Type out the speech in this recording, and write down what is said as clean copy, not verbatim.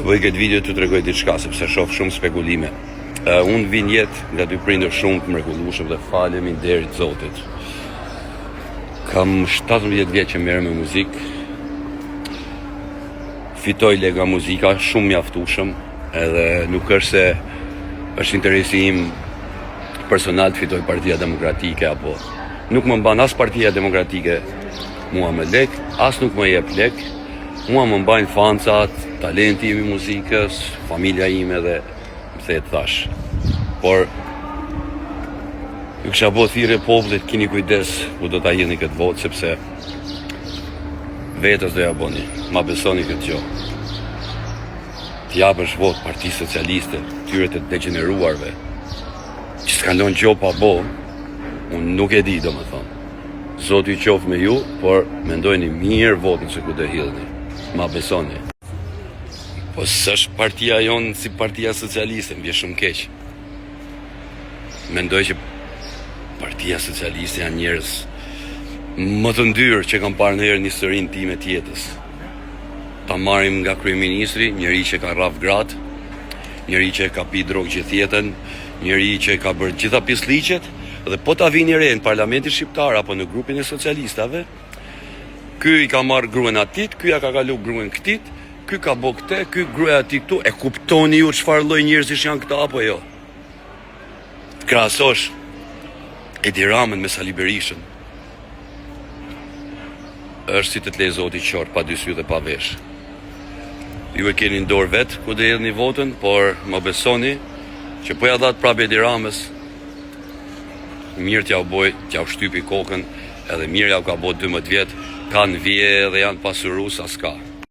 Bëj këtë video të tregoj diçka sepse shoh shumë spekulime. Unë vin jetë nga dy prindër shumë të mrekullueshëm dhe faleminderit Zotit. Kam 17 vjeç që merrem me muzikë. Fitoj lega muzika shumë mjaftueshëm, edhe nuk është se është interesi im personal të fitoj Partia Demokratike apo nuk më mban as Partia Demokratike mua me lek, as nuk më jep lek. Mua më mbajnë fancat, talenti im i muzikës, familja ime dhe më thetë thash. Por, ju kësha bo thirrje popullit, kini kujdes ku do ta jeni këtë votë, sepse vetës do ja boni, ma besoni këtë gjo. T'japësh votë Partisë Socialiste, tyre të degeneruarve, që s'kallon gjo pa bo, unë nuk e di do më thonë. Zoti i qoftë me ju, por mendojni mirë votën se ku do hidhni. Ma besoni. Po s'është partia jonë si Partia Socialiste, më vjen shumë keq. Mendoj që Partia Socialiste janë njerëz më të ndyrë që kam parë ndonjëherë në historinë time të jetës. Ta marrim nga kryeministri, njëri që ka rraf gratë, njëri që ka pi drogë gjithë jetën, njëri që ka bërë gjitha pisliqet, dhe po ta vini re në Parlamentin Shqiptar apo në grupin e socialistave, ky i ka marrë gruën atit, ky ja ka kalu gruën këtit, ky ka bo këte, ky gruaja ati këtu. E kuptoni ju çfarë lloj njerëzish janë këta apo jo? Të krahasosh Edi Ramën me Sali Berishën, është si të lejë Zoti qort pa dy sy dhe pa vesh. Ju e keni në dorë vetë ku do hedhni votën, por më besoni që po ja dhat prapë Edi Ramës, mirë t'ja u boj, t'ja u shtypi kokën, edhe mirë ja u ka bo 12 vjet, kanë vje dhe janë pasurus, as ka.